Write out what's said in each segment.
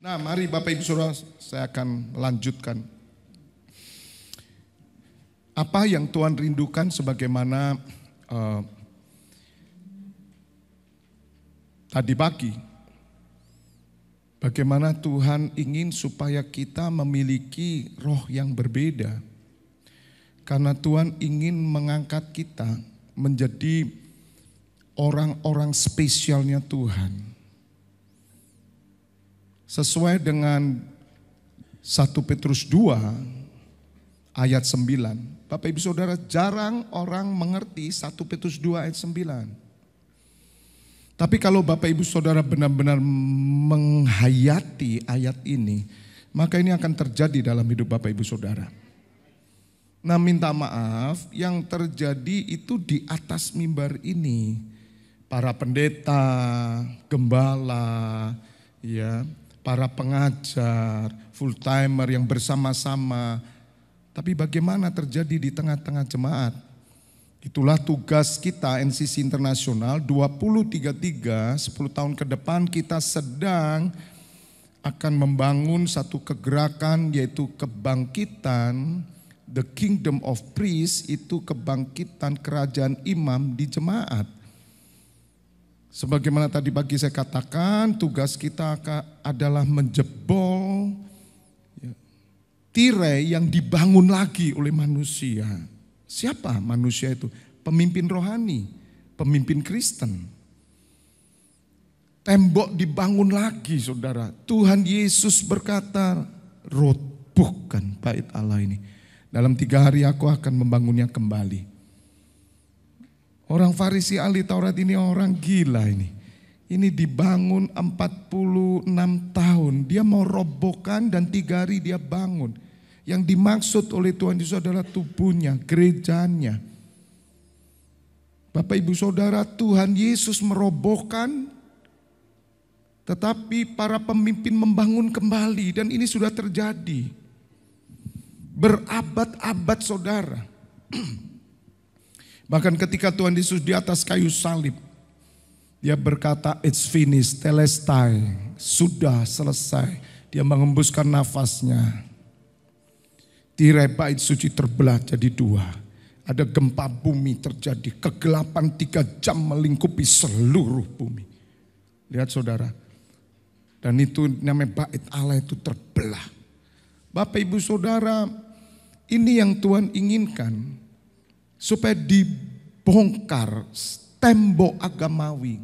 Nah, mari Bapak Ibu Saudara, saya akan lanjutkan. Apa yang Tuhan rindukan sebagaimana tadi pagi. Bagaimana Tuhan ingin supaya kita memiliki roh yang berbeda. Karena Tuhan ingin mengangkat kita menjadi orang-orang spesialnya Tuhan. Sesuai dengan 1 Petrus 2 ayat 9. Bapak Ibu Saudara, jarang orang mengerti 1 Petrus 2 ayat 9. Tapi kalau Bapak Ibu Saudara benar-benar menghayati ayat ini, maka ini akan terjadi dalam hidup Bapak Ibu Saudara. Nah, minta maaf yang terjadi itu di atas mimbar ini. Para pendeta, gembala, ya, para pengajar, full timer yang bersama-sama. Tapi bagaimana terjadi di tengah-tengah jemaat? Itulah tugas kita NCC Internasional 2033, 10 tahun ke depan kita sedang akan membangun satu kegerakan yaitu kebangkitan, the kingdom of priest, itu kebangkitan kerajaan imam di jemaat. Sebagaimana tadi pagi saya katakan, tugas kita adalah menjebol tirai yang dibangun lagi oleh manusia. Siapa manusia itu? Pemimpin rohani, pemimpin Kristen. Tembok dibangun lagi, saudara. Tuhan Yesus berkata, robohkan bait Allah ini. Dalam 3 hari aku akan membangunnya kembali. Orang Farisi ahli Taurat ini orang gila ini. Ini dibangun 46 tahun. Dia mau robohkan dan 3 hari dia bangun. Yang dimaksud oleh Tuhan Yesus adalah tubuhnya, gerejanya. Bapak Ibu Saudara, Tuhan Yesus merobohkan, tetapi para pemimpin membangun kembali dan ini sudah terjadi. Berabad-abad saudara. Bahkan ketika Tuhan Yesus di atas kayu salib, dia berkata, it's finished, telestai, sudah selesai. Dia mengembuskan nafasnya. Tirai bait suci terbelah jadi 2. Ada gempa bumi terjadi. Kegelapan 3 jam melingkupi seluruh bumi. Lihat saudara. Dan itu namanya bait Allah itu terbelah. Bapak Ibu Saudara, ini yang Tuhan inginkan. Supaya dibongkar tembok agamawi.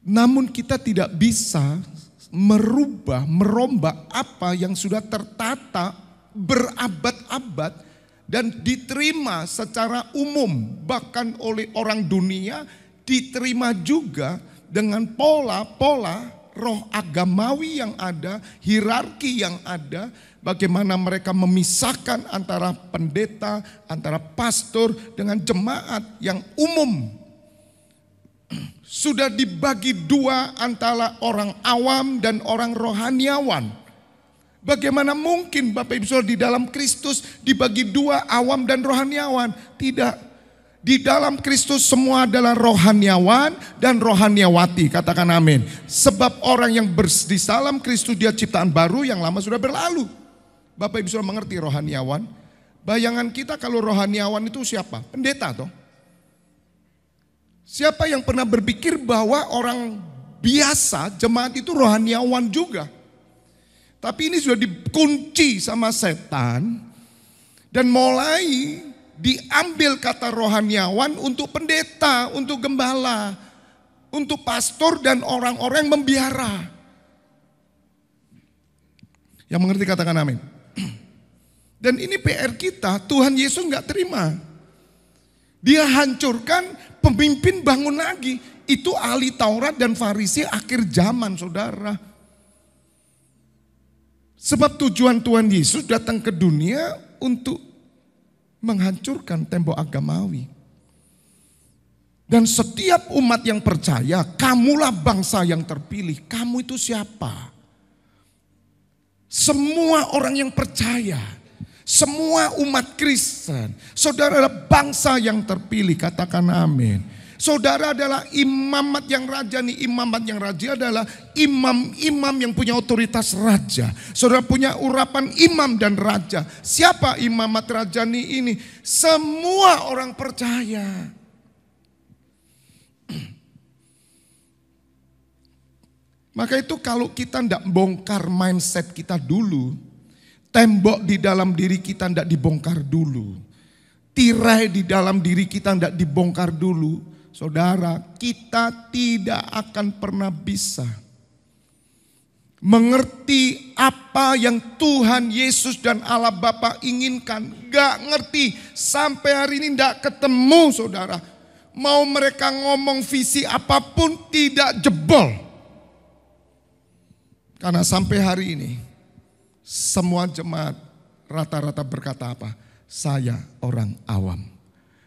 Namun kita tidak bisa merombak apa yang sudah tertata berabad-abad dan diterima secara umum bahkan oleh orang dunia, diterima juga dengan pola-pola roh agamawi yang ada, hierarki yang ada, bagaimana mereka memisahkan antara pendeta, antara pastor dengan jemaat yang umum. Sudah dibagi 2 antara orang awam dan orang rohaniawan. Bagaimana mungkin Bapak Ibu Saudara di dalam Kristus dibagi 2 awam dan rohaniawan? Tidak. Di dalam Kristus semua adalah rohaniawan dan rohaniawati. Katakan amin. Sebab orang yang di dalam Kristus dia ciptaan baru, yang lama sudah berlalu. Bapak Ibu Saudara mengerti rohaniawan? Bayangan kita kalau rohaniawan itu siapa? Pendeta toh. Siapa yang pernah berpikir bahwa orang biasa, jemaat itu rohaniawan juga. Tapi ini sudah dikunci sama setan. Dan mulai diambil kata rohaniawan untuk pendeta, untuk gembala, untuk pastor dan orang-orang yang membiara. Yang mengerti katakan amin. Dan ini PR kita, Tuhan Yesus gak terima. Dia hancurkan, pemimpin bangun lagi. Itu ahli Taurat dan Farisi akhir zaman saudara. Sebab tujuan Tuhan Yesus datang ke dunia untuk menghancurkan tembok agamawi. Dan setiap umat yang percaya, kamulah bangsa yang terpilih. Kamu itu siapa? Semua orang yang percaya. Semua umat Kristen, saudara adalah bangsa yang terpilih, katakan amin. Saudara adalah imamat yang raja nih. Imamat yang raja adalah imam-imam yang punya otoritas raja. Saudara punya urapan imam dan raja. Siapa imamat raja nih ini? Semua orang percaya. Maka itu kalau kita tidak bongkar mindset kita dulu, tembok di dalam diri kita tidak dibongkar dulu, tirai di dalam diri kita tidak dibongkar dulu, saudara, kita tidak akan pernah bisa mengerti apa yang Tuhan Yesus dan Allah Bapa inginkan. Gak ngerti, sampai hari ini gak ketemu, saudara. Mau mereka ngomong visi apapun tidak jebol. Karena sampai hari ini semua jemaat rata-rata berkata apa? Saya orang awam.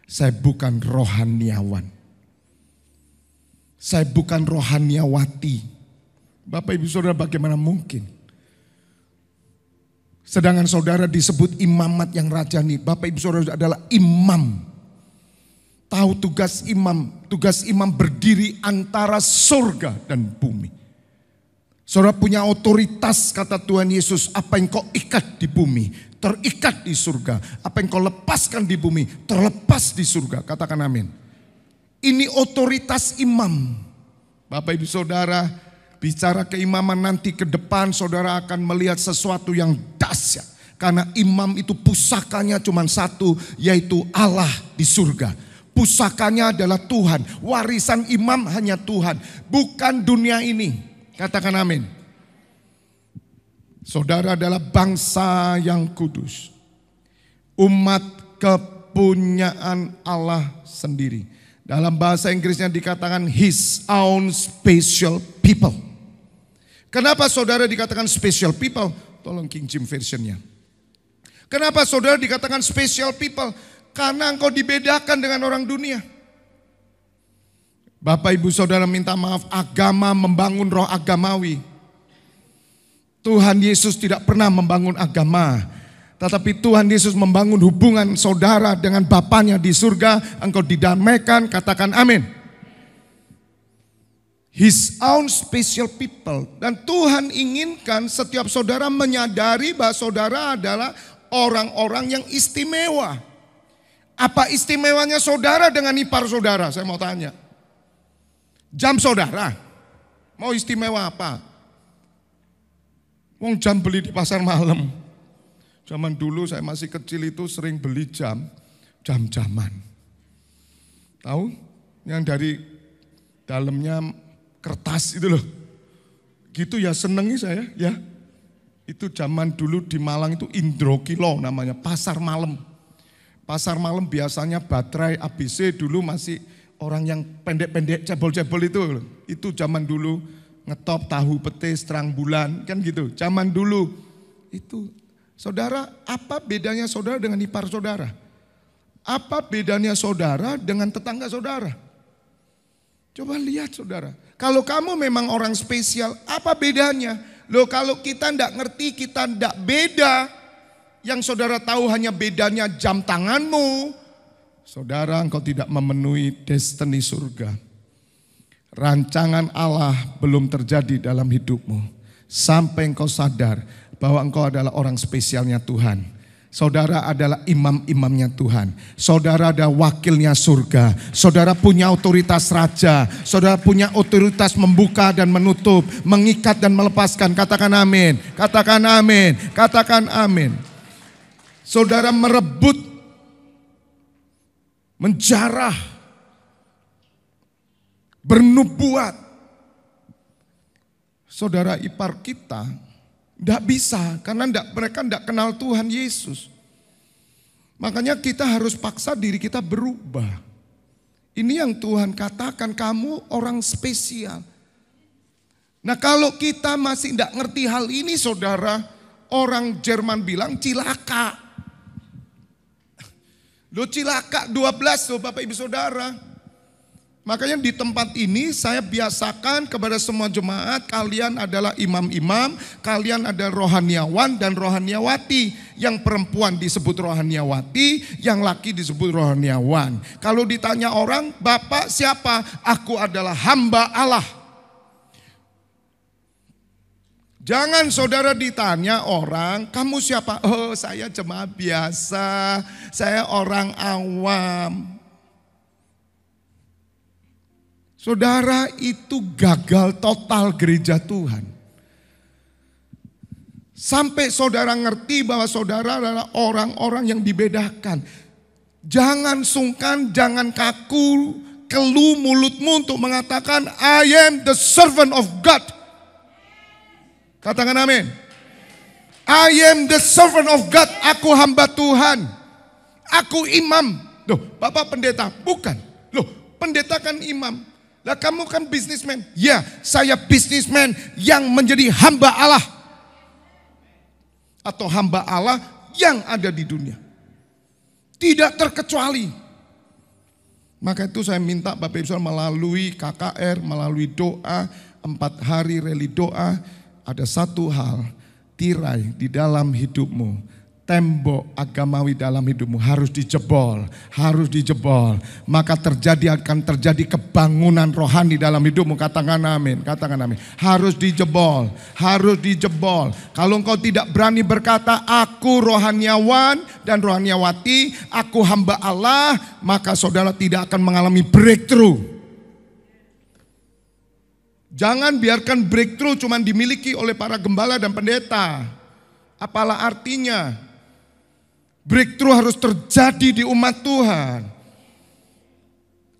Saya bukan rohaniawan. Saya bukan rohaniawati. Bapak ibu saudara, bagaimana mungkin? Sedangkan saudara disebut imamat yang rajani. Bapak ibu saudara adalah imam. Tahu tugas imam. Tugas imam berdiri antara surga dan bumi. Saudara punya otoritas, kata Tuhan Yesus. Apa yang kau ikat di bumi, terikat di surga. Apa yang kau lepaskan di bumi, terlepas di surga. Katakan amin. Ini otoritas imam. Bapak ibu saudara, bicara keimaman nanti ke depan, saudara akan melihat sesuatu yang dahsyat. Karena imam itu pusakanya cuma satu, yaitu Allah di surga. Pusakanya adalah Tuhan. Warisan imam hanya Tuhan, bukan dunia ini. Katakan amin. Saudara adalah bangsa yang kudus. Umat kepunyaan Allah sendiri. Dalam bahasa Inggrisnya dikatakan his own special people. Kenapa saudara dikatakan special people? Tolong King James Version-nya. Kenapa saudara dikatakan special people? Karena engkau dibedakan dengan orang dunia. Bapak ibu saudara minta maaf, agama membangun roh agamawi. Tuhan Yesus tidak pernah membangun agama. Tetapi Tuhan Yesus membangun hubungan saudara dengan Bapanya di surga. Engkau didamaikan, katakan amin. His own special people. Dan Tuhan inginkan setiap saudara menyadari bahwa saudara adalah orang-orang yang istimewa. Apa istimewanya saudara dengan ipar saudara? Saya mau tanya. Jam saudara, mau istimewa apa? Wong jam beli di pasar malam. Zaman dulu saya masih kecil itu sering beli jam-jaman. Tahu? Yang dari dalamnya kertas itu loh. Gitu ya, senengi saya ya. Itu zaman dulu di Malang itu Indrokilo namanya, pasar malam. Pasar malam biasanya baterai ABC dulu masih orang yang pendek-pendek cebol-cebol itu zaman dulu ngetop tahu petis terang bulan kan gitu. Zaman dulu itu saudara, apa bedanya saudara dengan ipar saudara? Apa bedanya saudara dengan tetangga saudara? Coba lihat saudara. Kalau kamu memang orang spesial, apa bedanya? Loh kalau kita tidak ngerti, kita tidak beda. Yang saudara tahu hanya bedanya jam tanganmu. Saudara, engkau tidak memenuhi destiny surga. Rancangan Allah belum terjadi dalam hidupmu. Sampai engkau sadar bahwa engkau adalah orang spesialnya Tuhan. Saudara adalah imam-imamnya Tuhan. Saudara ada wakilnya surga. Saudara punya otoritas raja. Saudara punya otoritas membuka dan menutup. Mengikat dan melepaskan. Katakan amin. Katakan amin. Katakan amin. Saudara merebut, menjarah, bernubuat. Saudara ipar kita tidak bisa karena mereka tidak kenal Tuhan Yesus. Makanya kita harus paksa diri kita berubah. Ini yang Tuhan katakan, kamu orang spesial. Nah kalau kita masih tidak ngerti hal ini saudara, orang Jerman bilang cilaka. Lo cilaka 12 loh Bapak Ibu Saudara. Makanya di tempat ini saya biasakan kepada semua jemaat, kalian adalah imam-imam, kalian adalah rohaniawan dan rohaniawati. Yang perempuan disebut rohaniawati, yang laki disebut rohaniawan. Kalau ditanya orang, Bapak siapa? Aku adalah hamba Allah. Jangan saudara ditanya orang, kamu siapa? Oh, saya jemaat biasa, saya orang awam. Saudara, itu gagal total gereja Tuhan. Sampai saudara ngerti bahwa saudara adalah orang-orang yang dibedakan. Jangan sungkan, jangan kaku, keluh mulutmu untuk mengatakan, I am the servant of God. Katakan amin. I am the servant of God. Aku hamba Tuhan. Aku imam. Loh, Bapak pendeta? Bukan. Loh, pendeta kan imam. Lah kamu kan bisnismen. Ya, saya bisnismen yang menjadi hamba Allah. Atau hamba Allah yang ada di dunia. Tidak terkecuali. Maka itu saya minta Bapak Ibu melalui KKR, melalui doa, 4 hari reli doa. Ada satu hal, tirai di dalam hidupmu. Tembok agamawi dalam hidupmu harus dijebol, harus dijebol. Maka akan terjadi kebangunan rohani dalam hidupmu. Katakan amin, katakan amin. Harus dijebol, harus dijebol. Kalau engkau tidak berani berkata, aku rohaniawan dan rohaniawati, aku hamba Allah, maka saudara tidak akan mengalami breakthrough. Jangan biarkan breakthrough cuma dimiliki oleh para gembala dan pendeta. Apalah artinya? Breakthrough harus terjadi di umat Tuhan.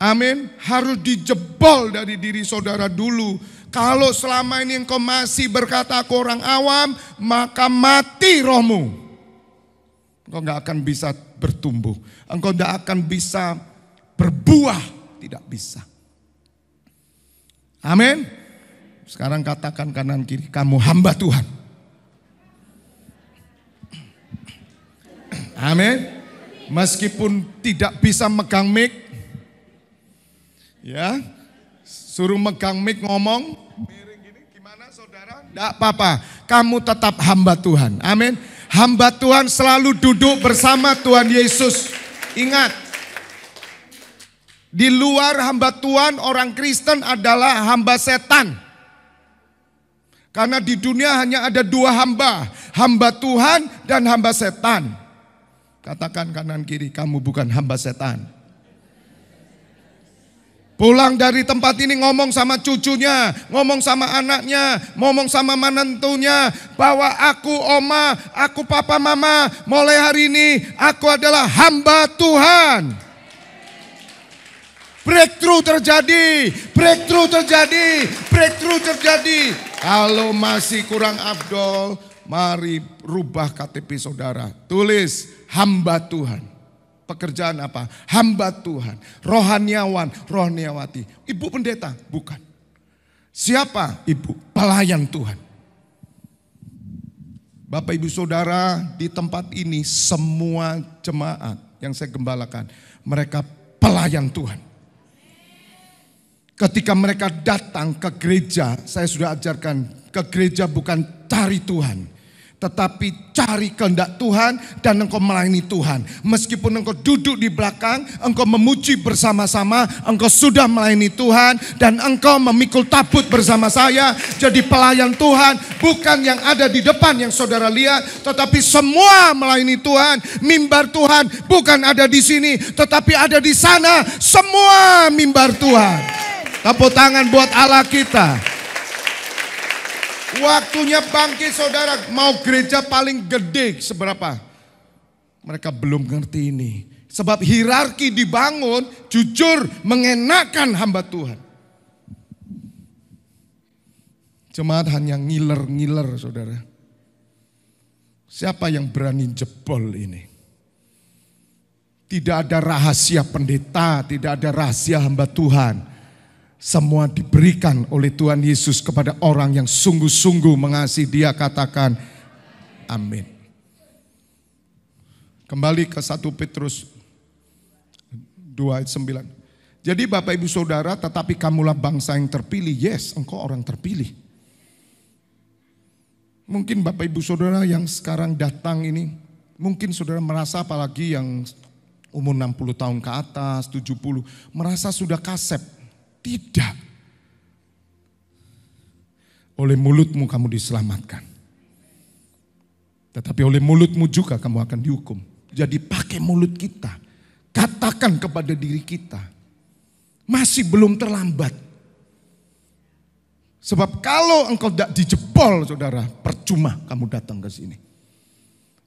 Amin. Harus dijebol dari diri saudara dulu. Kalau selama ini engkau masih berkata aku orang awam, maka mati rohmu. Engkau gak akan bisa bertumbuh. Engkau gak akan bisa berbuah. Tidak bisa. Amin. Sekarang katakan kanan kiri, kamu hamba Tuhan. Amin. Meskipun tidak bisa megang mic, ya, suruh megang mic ngomong, miring gini, gimana saudara? Tidak apa-apa, kamu tetap hamba Tuhan. Amin. Hamba Tuhan selalu duduk bersama Tuhan Yesus. Ingat, di luar hamba Tuhan orang Kristen adalah hamba setan. Karena di dunia hanya ada 2 hamba, hamba Tuhan dan hamba setan. Katakan kanan kiri, kamu bukan hamba setan. Pulang dari tempat ini ngomong sama cucunya, ngomong sama anaknya, ngomong sama menantunya, bahwa aku oma, aku papa mama, mulai hari ini aku adalah hamba Tuhan. Breakthrough terjadi, breakthrough terjadi, breakthrough terjadi. Kalau masih kurang afdol, mari rubah KTP saudara. Tulis hamba Tuhan. Pekerjaan apa? Hamba Tuhan. Rohaniawan, rohaniawati. Ibu pendeta? Bukan. Siapa ibu? Pelayan Tuhan. Bapak ibu saudara, di tempat ini semua jemaat yang saya gembalakan, mereka pelayan Tuhan. Ketika mereka datang ke gereja, saya sudah ajarkan, ke gereja bukan cari Tuhan, tetapi cari kehendak Tuhan dan engkau melayani Tuhan. Meskipun engkau duduk di belakang, engkau memuji bersama-sama, engkau sudah melayani Tuhan dan engkau memikul tabut bersama saya. Jadi pelayan Tuhan bukan yang ada di depan yang saudara lihat, tetapi semua melayani Tuhan. Mimbar Tuhan bukan ada di sini, tetapi ada di sana. Semua mimbar Tuhan. Tepuk tangan buat Allah kita. Waktunya bangkit saudara. Mau gereja paling gede seberapa? Mereka belum ngerti ini. Sebab hierarki dibangun jujur mengenakan hamba Tuhan. Jemaat hanya ngiler-ngiler saudara. Siapa yang berani jebol ini? Tidak ada rahasia pendeta, tidak ada rahasia hamba Tuhan. Semua diberikan oleh Tuhan Yesus kepada orang yang sungguh-sungguh mengasihi Dia. Katakan amin. Kembali ke 1 Petrus 2 ayat 9. Jadi Bapak Ibu Saudara, tetapi kamulah bangsa yang terpilih. Yes, engkau orang terpilih. Mungkin Bapak Ibu Saudara yang sekarang datang ini, mungkin saudara merasa apalagi yang umur 60 tahun ke atas, 70, merasa sudah kasep. Tidak. Oleh mulutmu kamu diselamatkan. Tetapi oleh mulutmu juga kamu akan dihukum. Jadi pakai mulut kita. Katakan kepada diri kita. Masih belum terlambat. Sebab kalau engkau tidak dijebol saudara, percuma kamu datang ke sini.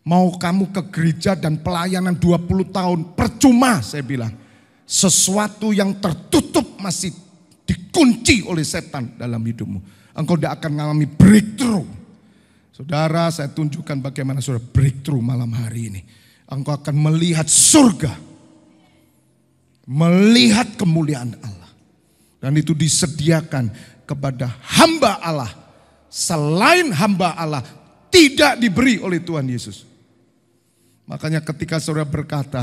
Mau kamu ke gereja dan pelayanan 20 tahun, percuma saya bilang. Sesuatu yang tertutup masih dikunci oleh setan dalam hidupmu. Engkau tidak akan mengalami breakthrough. Saudara, saya tunjukkan bagaimana saudara breakthrough malam hari ini. Engkau akan melihat surga. Melihat kemuliaan Allah. Dan itu disediakan kepada hamba Allah. Selain hamba Allah tidak diberi oleh Tuhan Yesus. Makanya ketika saudara berkata,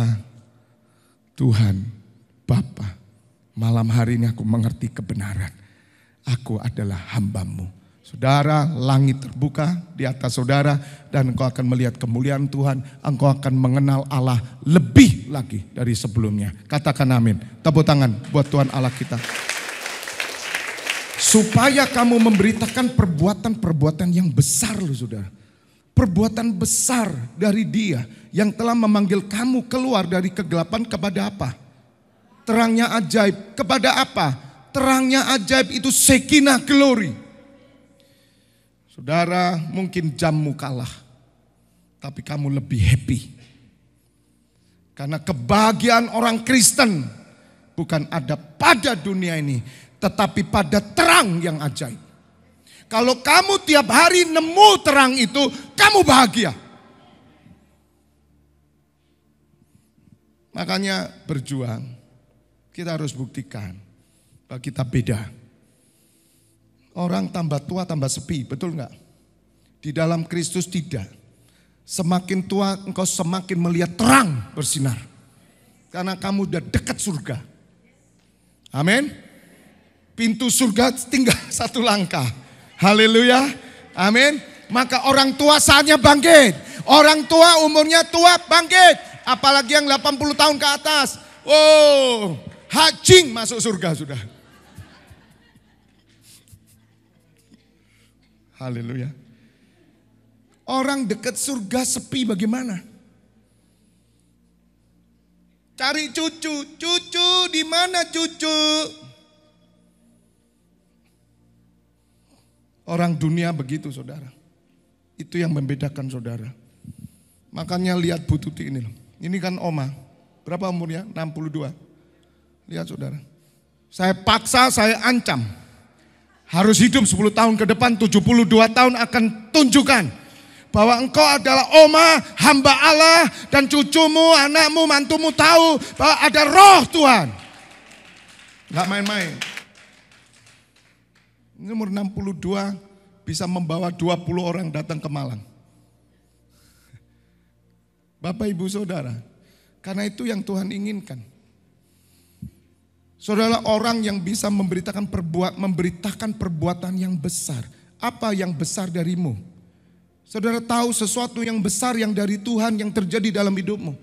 Tuhan, Bapa, malam hari ini aku mengerti kebenaran. Aku adalah hamba-Mu. Saudara, langit terbuka di atas saudara dan engkau akan melihat kemuliaan Tuhan. Engkau akan mengenal Allah lebih lagi dari sebelumnya. Katakan amin. Tepuk tangan buat Tuhan Allah kita. Supaya kamu memberitakan perbuatan-perbuatan yang besar loh saudara. Perbuatan besar dari Dia yang telah memanggil kamu keluar dari kegelapan kepada apa? Terangnya ajaib. Kepada apa? Terangnya ajaib itu Shekinah glory. Saudara, mungkin jammu kalah, tapi kamu lebih happy. Karena kebahagiaan orang Kristen bukan ada pada dunia ini, tetapi pada terang yang ajaib. Kalau kamu tiap hari nemu terang itu, kamu bahagia. Makanya berjuang, kita harus buktikan bahwa kita beda. Orang tambah tua tambah sepi, betul enggak? Di dalam Kristus tidak. Semakin tua engkau semakin melihat terang bersinar. Karena kamu udah dekat surga. Amin. Pintu surga tinggal satu langkah. Haleluya. Amin. Maka orang tua saatnya bangkit. Orang tua umurnya tua bangkit. Apalagi yang 80 tahun ke atas. Oh, hajing masuk surga sudah. Haleluya. Orang dekat surga sepi bagaimana? Cari cucu, cucu di mana cucu? Orang dunia begitu saudara. Itu yang membedakan saudara. Makanya lihat Bu Tuti ini loh. Ini kan oma. Berapa umurnya? 62. Lihat saudara. Saya paksa, saya ancam. Harus hidup 10 tahun ke depan, 72 tahun akan tunjukkan bahwa engkau adalah oma, hamba Allah, dan cucumu, anakmu, mantumu tahu bahwa ada roh Tuhan. Gak main-main. Ini umur 62 bisa membawa 20 orang datang ke Malang. Bapak Ibu Saudara, karena itu yang Tuhan inginkan. Saudara, orang yang bisa memberitakan perbuatan yang besar. Apa yang besar darimu? Saudara tahu sesuatu yang besar yang dari Tuhan yang terjadi dalam hidupmu.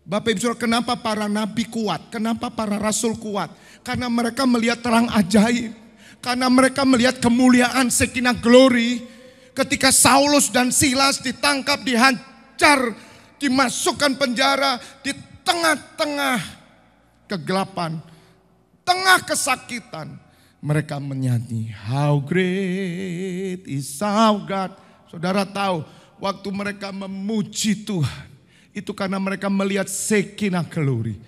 Bapak Ibu Saudara, kenapa para nabi kuat? Kenapa para rasul kuat? Karena mereka melihat terang ajaib. Karena mereka melihat kemuliaan Shekinah glory. Ketika Saulus dan Silas ditangkap, dihancur, dimasukkan penjara di tengah-tengah kegelapan. Tengah kesakitan, mereka menyanyi, how great is our God. Saudara tahu, waktu mereka memuji Tuhan, itu karena mereka melihat Shekinah glory.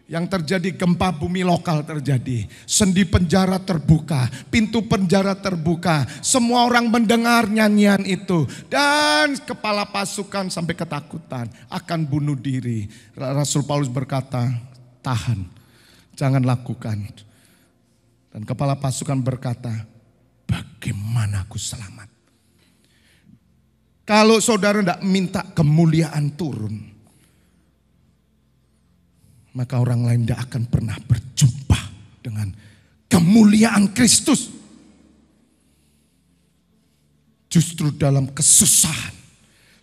Yang terjadi gempa bumi lokal terjadi, sendi penjara terbuka, pintu penjara terbuka. Semua orang mendengar nyanyian itu. Dan kepala pasukan sampai ketakutan, akan bunuh diri. Rasul Paulus berkata, tahan. Jangan lakukan. Dan kepala pasukan berkata, bagaimana aku selamat? Kalau saudara tidak minta kemuliaan turun, maka orang lain tidak akan pernah berjumpa dengan kemuliaan Kristus. Justru dalam kesusahan,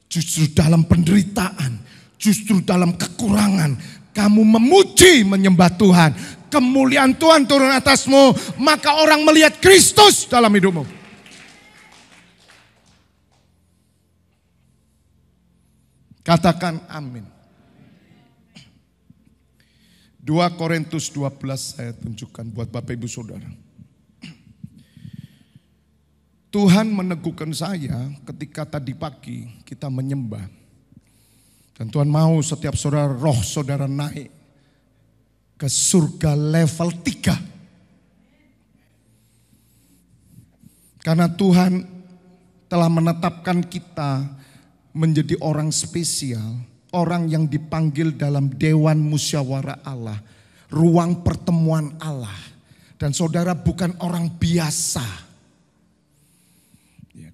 justru dalam penderitaan, justru dalam kekurangan, kamu memuji, menyembah Tuhan. Kemuliaan Tuhan turun atasmu, maka orang melihat Kristus dalam hidupmu. Katakan amin. 2 Korintus 12 saya tunjukkan buat Bapak Ibu Saudara. Tuhan meneguhkan saya ketika tadi pagi kita menyembah. Dan Tuhan mau setiap saudara, roh saudara naik ke surga level 3. Karena Tuhan telah menetapkan kita menjadi orang spesial. Orang yang dipanggil dalam Dewan Musyawarah Allah. Ruang pertemuan Allah. Dan saudara bukan orang biasa.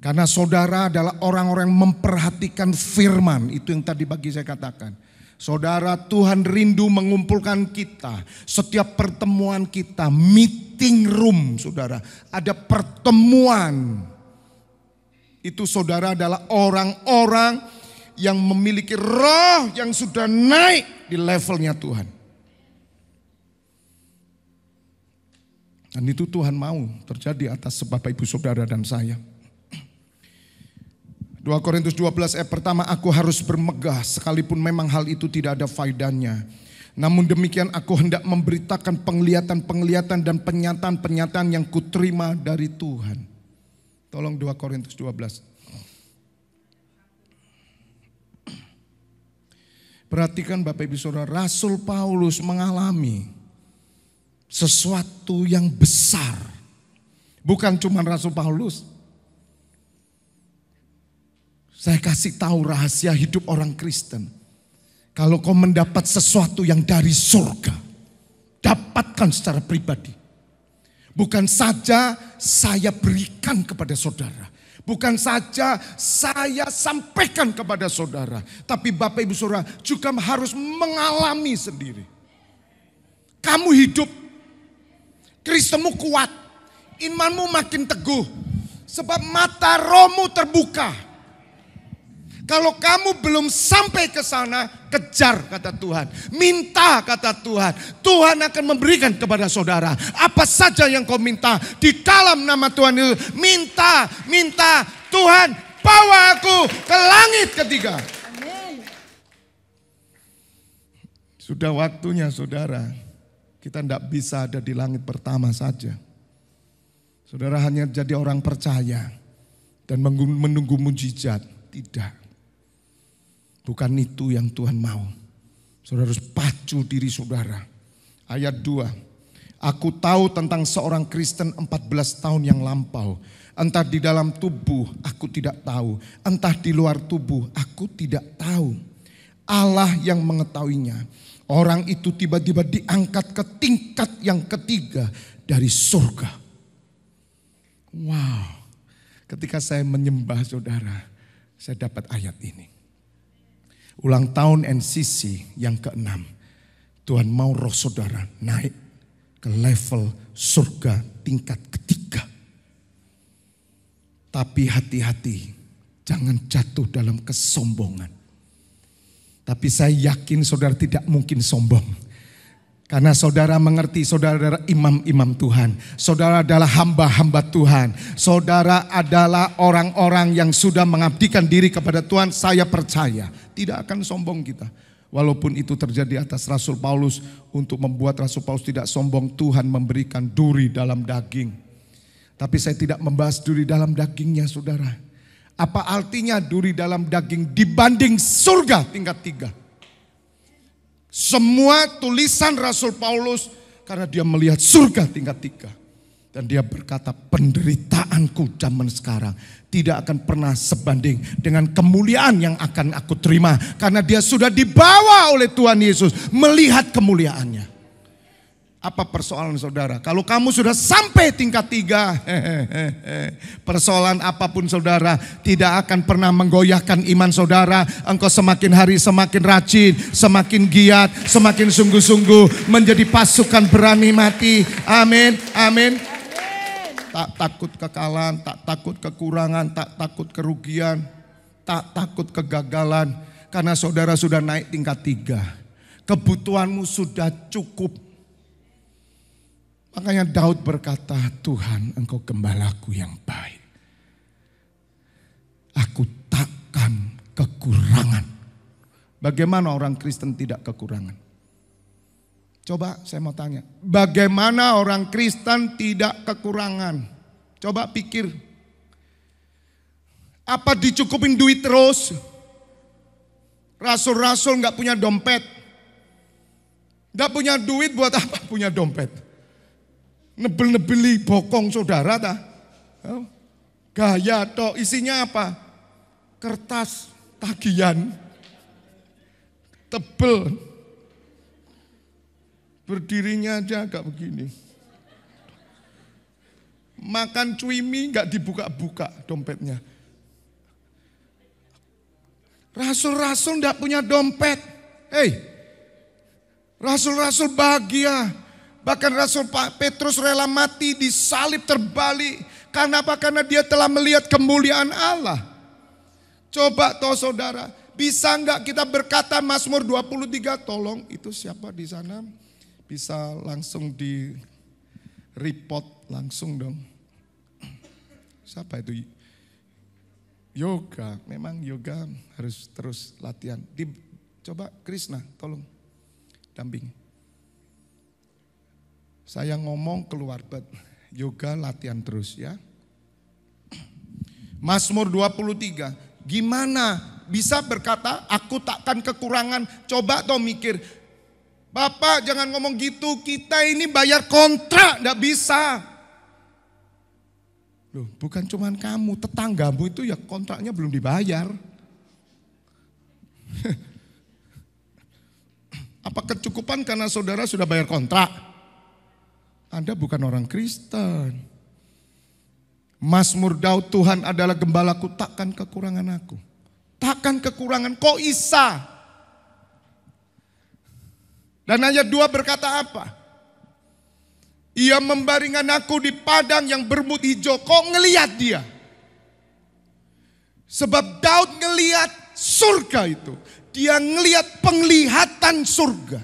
Karena saudara adalah orang-orang yang memperhatikan firman. Itu yang tadi pagi saya katakan. Saudara, Tuhan rindu mengumpulkan kita. Setiap pertemuan kita, meeting room saudara. Ada pertemuan. Itu saudara adalah orang-orang yang memiliki roh yang sudah naik di levelnya Tuhan. Dan itu Tuhan mau terjadi atas Bapak Ibu Saudara dan saya. 2 Korintus 12 ayat pertama, aku harus bermegah sekalipun memang hal itu tidak ada faedahnya. Namun demikian aku hendak memberitakan penglihatan-penglihatan dan penyataan-penyataan yang kuterima dari Tuhan. Tolong 2 Korintus 12. Perhatikan Bapak Ibu Saudara, Rasul Paulus mengalami sesuatu yang besar. Bukan cuma Rasul Paulus. Saya kasih tahu rahasia hidup orang Kristen. Kalau kau mendapat sesuatu yang dari surga, dapatkan secara pribadi. Bukan saja saya berikan kepada saudara. Bukan saja saya sampaikan kepada saudara. Tapi Bapak Ibu Saudara juga harus mengalami sendiri. Kamu hidup, Kristenmu kuat, imanmu makin teguh. Sebab mata rohmu terbuka. Kalau kamu belum sampai ke sana, kejar kata Tuhan. Minta kata Tuhan. Tuhan akan memberikan kepada saudara. Apa saja yang kau minta di dalam nama Tuhan itu. Minta, minta. Tuhan bawa aku ke langit ketiga. Amin. Sudah waktunya saudara. Kita tidak bisa ada di langit pertama saja. Saudara hanya jadi orang percaya. Dan menunggu mujizat. Tidak. Bukan itu yang Tuhan mau. Saudara harus pacu diri saudara. Ayat 2. Aku tahu tentang seorang Kristen 14 tahun yang lampau. Entah di dalam tubuh aku tidak tahu. Entah di luar tubuh aku tidak tahu. Allah yang mengetahuinya. Orang itu tiba-tiba diangkat ke tingkat yang ketiga dari surga. Wow. Ketika saya menyembah saudara, saya dapat ayat ini. Ulang tahun NCC yang ke-6. Tuhan mau roh saudara naik ke level surga tingkat ketiga. Tapi hati-hati, jangan jatuh dalam kesombongan. Tapi saya yakin saudara tidak mungkin sombong. Karena saudara mengerti saudara adalah imam-imam Tuhan. Saudara adalah hamba-hamba Tuhan. Saudara adalah orang-orang yang sudah mengabdikan diri kepada Tuhan. Saya percaya tidak akan sombong kita. Walaupun itu terjadi atas Rasul Paulus. Untuk membuat Rasul Paulus tidak sombong, Tuhan memberikan duri dalam daging. Tapi saya tidak membahas duri dalam dagingnya saudara. Apa artinya duri dalam daging dibanding surga tingkat 3? Semua tulisan Rasul Paulus karena dia melihat surga tingkat 3. Dan dia berkata, penderitaanku zaman sekarang tidak akan pernah sebanding dengan kemuliaan yang akan aku terima. Karena dia sudah dibawa oleh Tuhan Yesus melihat kemuliaannya. Apa persoalan saudara? Kalau kamu sudah sampai tingkat 3, persoalan apapun saudara tidak akan pernah menggoyahkan iman saudara. Engkau semakin hari semakin rajin, semakin giat, semakin sungguh-sungguh menjadi pasukan berani mati. Amin, amin. Tak takut kekalahan, tak takut kekurangan, tak takut kerugian, tak takut kegagalan. Karena saudara sudah naik tingkat 3. Kebutuhanmu sudah cukup. Makanya Daud berkata, Tuhan engkau gembalaku yang baik. Aku takkan kekurangan. Bagaimana orang Kristen tidak kekurangan? Coba saya mau tanya, bagaimana orang Kristen tidak kekurangan? Coba pikir. Apa dicukupin duit terus? Rasul-rasul gak punya dompet. Gak punya duit buat apa punya dompet? Nebel-nebeli bokong saudara dah. Gaya toh, isinya apa? Kertas tagihan. Tebel. Berdirinya aja agak begini. Makan cuimi gak dibuka-buka dompetnya. Rasul-rasul gak punya dompet. Hei, rasul-rasul bahagia. Bahkan Rasul Petrus rela mati disalib terbalik. Karena apa? Karena dia telah melihat kemuliaan Allah. Coba toh saudara, bisa enggak kita berkata Mazmur 23? Tolong itu siapa di sana? Bisa langsung di report langsung dong. Siapa itu? Yoga, memang yoga harus terus latihan. Coba Krishna, tolong dampingi. Saya ngomong keluar, yoga latihan terus ya. Mazmur 23, gimana bisa berkata aku takkan kekurangan? Coba toh mikir, Bapak jangan ngomong gitu, kita ini bayar kontrak, gak bisa. Loh, bukan cuman kamu, tetanggamu itu ya kontraknya belum dibayar. Apa kecukupan karena saudara sudah bayar kontrak? Anda bukan orang Kristen. Mazmur Daud, Tuhan adalah gembalaku, takkan kekurangan aku. Takkan kekurangan, kok isa? Dan ayat 2 berkata apa? Ia membaringkan aku di padang yang bermut hijau. Kok ngelihat dia? Sebab Daud ngelihat surga itu. Dia ngelihat penglihatan surga.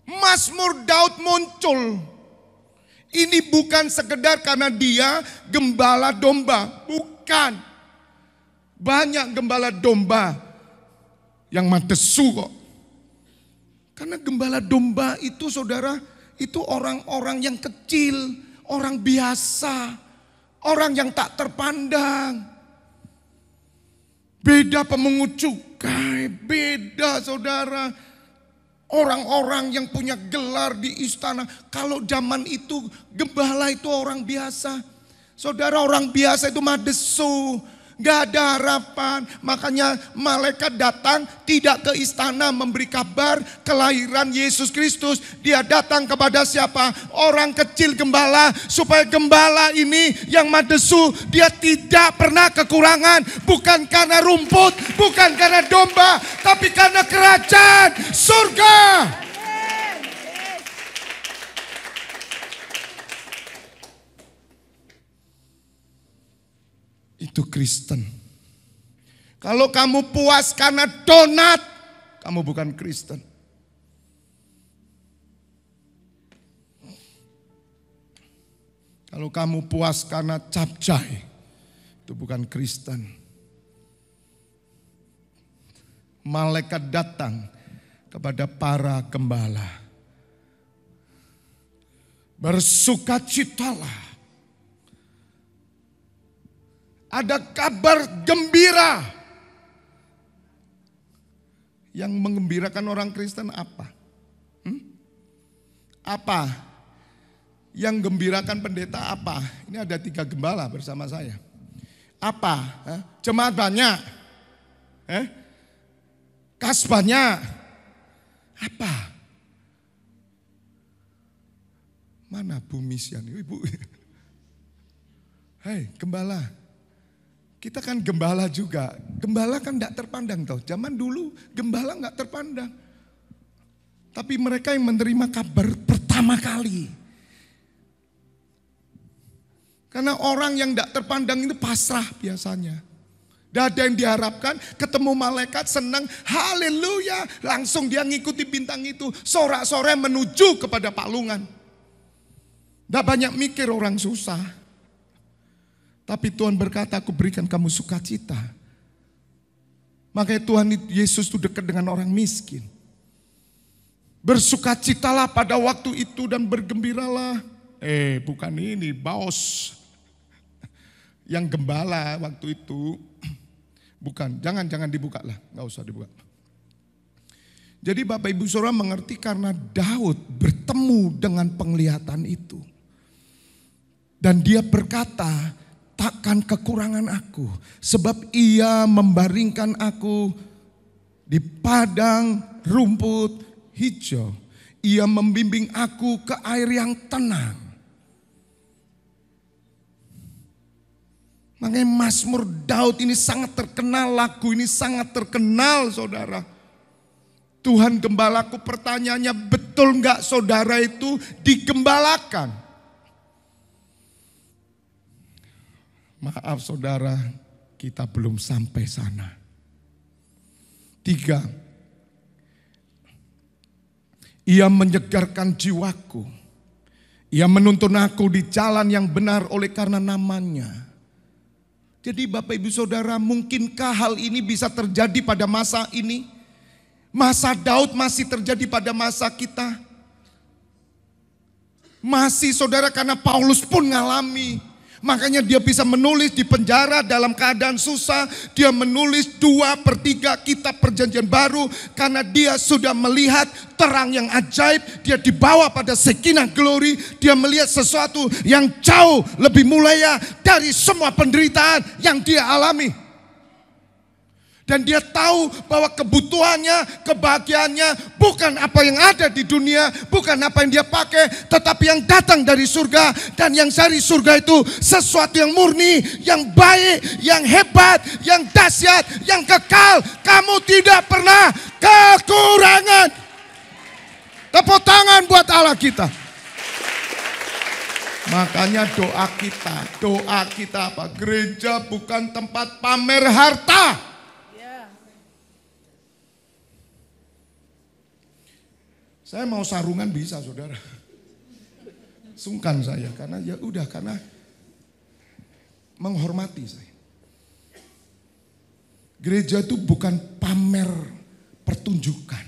Mazmur Daud muncul. Ini bukan sekedar karena dia gembala domba. Bukan. Banyak gembala domba yang madesu kok. Karena gembala domba itu saudara, itu orang-orang yang kecil, orang biasa, orang yang tak terpandang. Beda pemungut cukai, beda saudara. Orang-orang yang punya gelar di istana. Kalau zaman itu gembala itu orang biasa. Saudara, orang biasa itu madesu. Gak ada harapan. Makanya malaikat datang tidak ke istana memberi kabar kelahiran Yesus Kristus. Dia datang kepada siapa? Orang kecil gembala. Supaya gembala ini yang madesu, dia tidak pernah kekurangan. Bukan karena rumput, bukan karena domba, tapi karena kerajaan surga. Itu Kristen. Kalau kamu puas karena donat, kamu bukan Kristen. Kalau kamu puas karena capcay, itu bukan Kristen. Malaikat datang kepada para gembala. Bersukacitalah. Ada kabar gembira. Yang menggembirakan orang Kristen apa? Apa? Yang gembirakan pendeta apa? Ini ada 3 gembala bersama saya. Apa? Jemaat banyak. Kas banyak. Apa? Mana Bu Misian? Ibu. Hei gembala. Kita kan gembala juga. Gembala kan tidak terpandang toh. Zaman dulu gembala nggak terpandang. Tapi mereka yang menerima kabar pertama kali. Karena orang yang tidak terpandang itu pasrah biasanya. Tidak ada yang diharapkan, ketemu malaikat senang, haleluya. Langsung dia ngikuti bintang itu, sorak-sorai menuju kepada palungan. Tidak banyak mikir orang susah. Tapi Tuhan berkata, aku berikan kamu sukacita. Makanya Tuhan Yesus itu dekat dengan orang miskin. Bersukacitalah pada waktu itu dan bergembiralah. Bukan ini, bos. Yang gembala waktu itu. Bukan, jangan dibuka lah. Gak usah dibuka. Jadi Bapak Ibu Saudara mengerti karena Daud bertemu dengan penglihatan itu. Dan dia berkata, takkan kekurangan aku. Sebab ia membaringkan aku di padang rumput hijau. Ia membimbing aku ke air yang tenang. Makanya Mazmur Daud ini sangat terkenal, lagu ini sangat terkenal saudara. Tuhan gembalaku, pertanyaannya betul enggak saudara itu digembalakan? Maaf saudara, kita belum sampai sana. 3. Ia menyegarkan jiwaku. Ia menuntun aku di jalan yang benar oleh karena namanya. Jadi Bapak Ibu Saudara, mungkinkah hal ini bisa terjadi pada masa ini? Masa Daud masih terjadi pada masa kita? Masih saudara, karena Paulus pun ngalami. Makanya dia bisa menulis di penjara dalam keadaan susah. Dia menulis 2/3 kitab perjanjian baru. Karena dia sudah melihat terang yang ajaib. Dia dibawa pada Shekinah glory. Dia melihat sesuatu yang jauh lebih mulia dari semua penderitaan yang dia alami. Dan dia tahu bahwa kebutuhannya, kebahagiaannya bukan apa yang ada di dunia, bukan apa yang dia pakai, tetapi yang datang dari surga. Dan yang dari surga itu sesuatu yang murni, yang baik, yang hebat, yang dahsyat, yang kekal. Kamu tidak pernah kekurangan. Tepuk tangan buat Allah kita. Makanya doa kita apa? Gereja bukan tempat pamer harta. Saya mau sarungan bisa saudara. Sungkan saya karena karena menghormati saya. Gereja itu bukan pamer pertunjukan.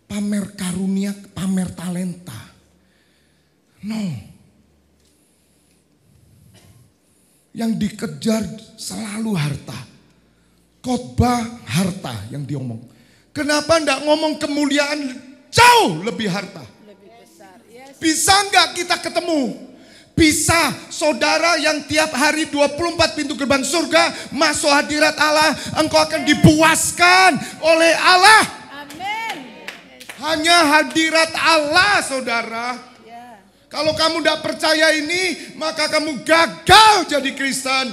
Pamer karunia, pamer talenta. No. Yang dikejar selalu harta. Khotbah harta yang diomong. Kenapa enggak ngomong kemuliaan? Jauh lebih harta. Lebih besar. Yes. Bisa enggak kita ketemu? Bisa saudara yang tiap hari 24 pintu gerbang surga masuk hadirat Allah. Engkau akan dipuaskan oleh Allah. Amin. Hanya hadirat Allah saudara. Yeah. Kalau kamu tidak percaya ini, maka kamu gagal jadi Kristen.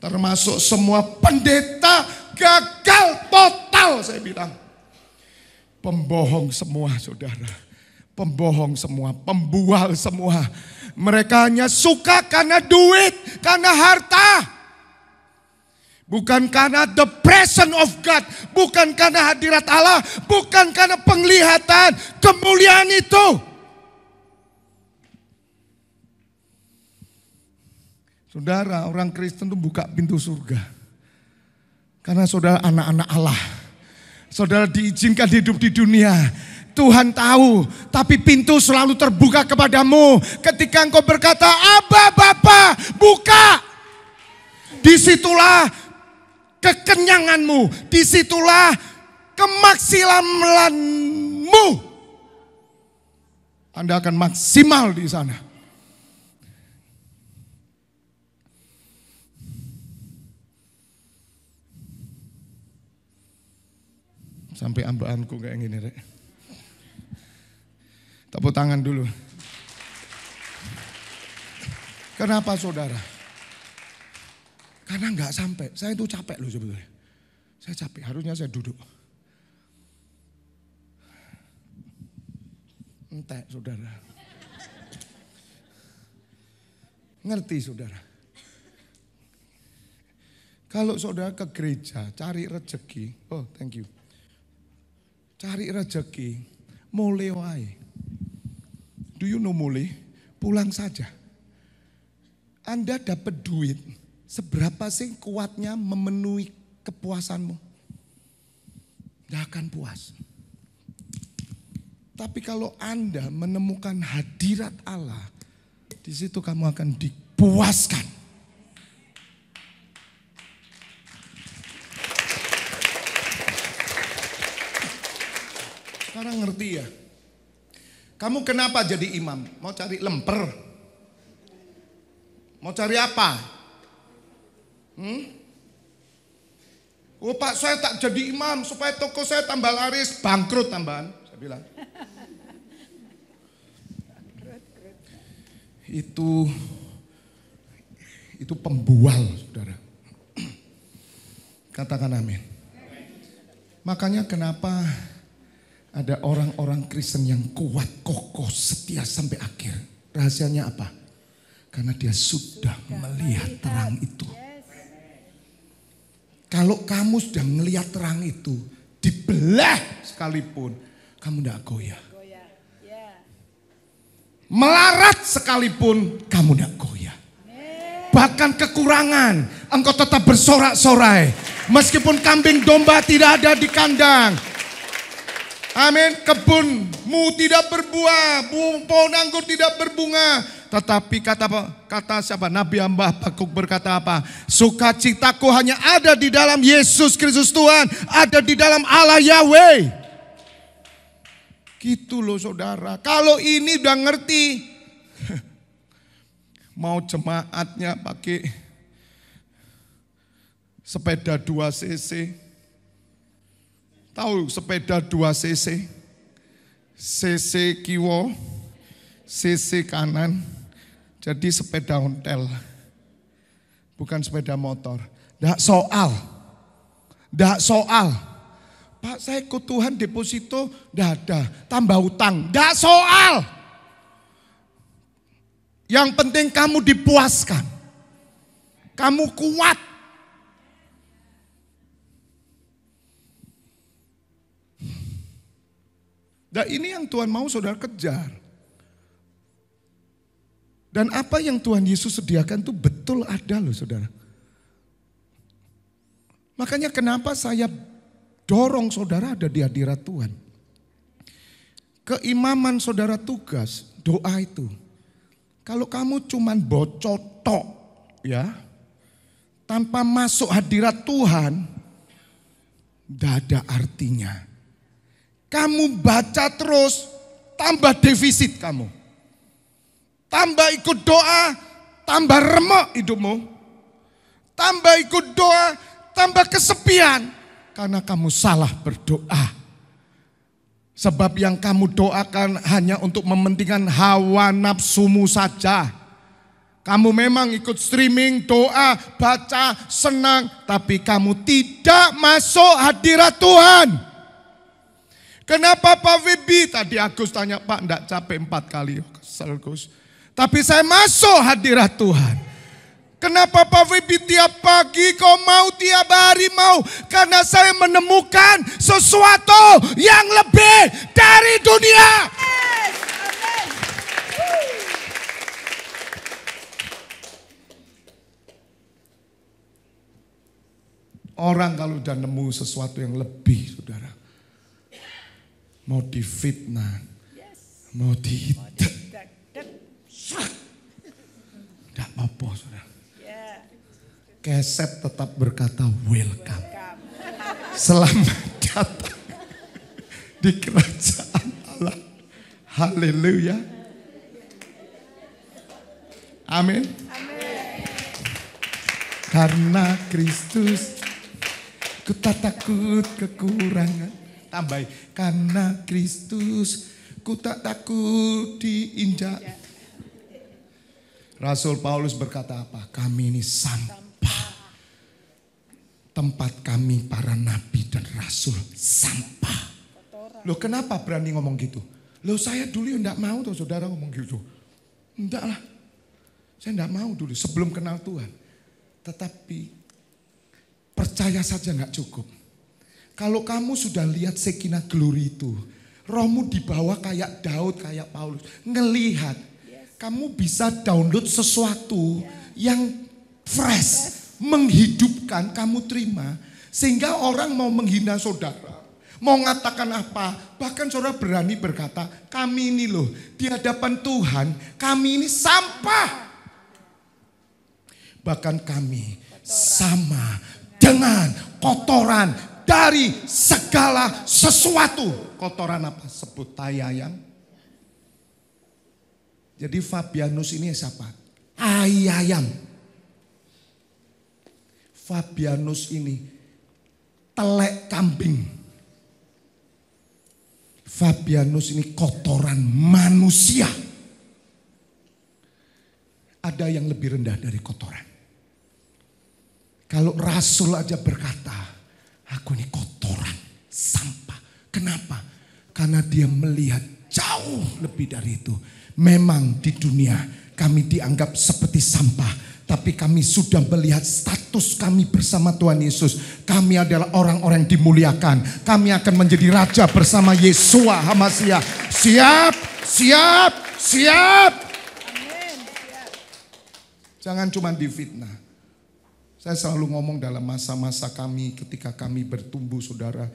Termasuk semua pendeta gagal total saya bilang. Pembohong semua saudara. Pembohong semua, pembual semua. Mereka hanya suka karena duit, karena harta. Bukan karena the presence of God. Bukan karena hadirat Allah. Bukan karena penglihatan kemuliaan itu. Saudara, orang Kristen itu buka pintu surga. Karena saudara anak-anak Allah. Saudara diizinkan hidup di dunia. Tuhan tahu, tapi pintu selalu terbuka kepadamu. Ketika engkau berkata, Abba Bapa, buka. Disitulah kekenyanganmu. Disitulah kemaksimalanmu. Anda akan maksimal di sana. Sampai ambaanku kayak gini rek. Tepuk Tepuk tangan dulu. Kenapa saudara? Karena nggak sampai. Saya itu capek loh sebetulnya. Saya capek, harusnya saya duduk. Entek saudara. Ngerti saudara? Kalau saudara ke gereja cari rezeki, oh thank you. Cari rezeki, mulai wae. Do you know mulai? Pulang saja. Anda dapat duit, seberapa sih kuatnya memenuhi kepuasanmu? Tidak akan puas. Tapi kalau Anda menemukan hadirat Allah, di situ kamu akan dipuaskan. Sekarang ngerti ya? Kamu kenapa jadi imam? Mau cari lemper? Mau cari apa? Oh Pak, saya tak jadi imam supaya toko saya tambah laris. Bangkrut tambahan, saya bilang. Itu pembual, saudara. Katakan amin. Makanya kenapa ada orang-orang Kristen yang kuat, kokoh, setia sampai akhir. Rahasianya apa? Karena dia sudah melihat terang itu. Kalau kamu sudah melihat terang itu, dibelah sekalipun, kamu tidak goyah. Melarat sekalipun, kamu tidak goyah. Bahkan kekurangan, engkau tetap bersorak-sorai. Meskipun kambing domba tidak ada di kandang. Amin. Kebunmu tidak berbuah, pohon anggur tidak berbunga. Tetapi kata siapa? Nabi Habakuk berkata apa? Sukacitaku hanya ada di dalam Yesus Kristus Tuhan. Ada di dalam Allah Yahweh. Gitu loh saudara. Kalau ini udah ngerti. Mau jemaatnya pakai sepeda 2 cc. Tahu sepeda 2 cc? cc kiwo, cc kanan. Jadi sepeda ontel. Bukan sepeda motor. Nggak soal. Nggak soal. Pak saya ikut Tuhan deposito nggak ada. Tambah utang. Nggak soal. Yang penting kamu dipuaskan. Kamu kuat. Dan ini yang Tuhan mau saudara kejar. Dan apa yang Tuhan Yesus sediakan itu betul ada loh saudara. Makanya kenapa saya dorong saudara ada di hadirat Tuhan. Keimaman saudara tugas, doa itu. Kalau kamu cuman bocotok ya, tanpa masuk hadirat Tuhan, tidak ada artinya. Kamu baca terus, tambah defisit kamu. Tambah ikut doa, tambah remuk hidupmu. Tambah ikut doa, tambah kesepian. Karena kamu salah berdoa. Sebab yang kamu doakan hanya untuk mementingkan hawa nafsumu saja. Kamu memang ikut streaming, doa, baca, senang. Tapi kamu tidak masuk hadirat Tuhan. Kenapa Pak Wibi? Tadi Agus tanya, Pak enggak capek 4 kali. Kesel Gus. Tapi saya masuk hadirat Tuhan. Kenapa Pak Wibi tiap pagi kau mau, tiap hari mau? Karena saya menemukan sesuatu yang lebih dari dunia. Orang kalau udah nemu sesuatu yang lebih, saudara, mau difitnah, mau dihidak, tidak apa-apa, saudara. Keset tetap berkata welcome. Selamat datang di kerajaan Allah. Haleluya. Amin. Karena Kristus, ku tak takut kekurangan. Tambahin, karena Kristus, ku tak takut diinjak. Rasul Paulus berkata apa? Kami ini sampah. Tempat kami para nabi dan rasul sampah. Loh kenapa berani ngomong gitu? Loh saya dulu enggak mau tuh saudara ngomong gitu. Enggak lah. Saya enggak mau dulu sebelum kenal Tuhan. Tetapi percaya saja enggak cukup. Kalau kamu sudah lihat Shekinah Glory itu, rohmu dibawa kayak Daud, kayak Paulus. Ngelihat, kamu bisa download sesuatu yang fresh, menghidupkan, kamu terima. Sehingga orang mau menghina saudara, mau ngatakan apa, bahkan saudara berani berkata, kami ini loh, di hadapan Tuhan, kami ini sampah. Bahkan kami sama dengan kotoran dari segala sesuatu. Kotoran apa? Sebut tai ayam. Jadi Fabianus ini siapa? Tai ayam. Fabianus ini telek kambing. Fabianus ini kotoran manusia. Ada yang lebih rendah dari kotoran. Kalau rasul aja berkata, aku ini kotoran, sampah. Kenapa? Karena dia melihat jauh lebih dari itu. Memang di dunia kami dianggap seperti sampah. Tapi kami sudah melihat status kami bersama Tuhan Yesus. Kami adalah orang-orang yang dimuliakan. Kami akan menjadi raja bersama Yeshua HaMashiach. Siap, siap, siap. Jangan cuma difitnah. Saya selalu ngomong dalam masa-masa kami ketika kami bertumbuh saudara.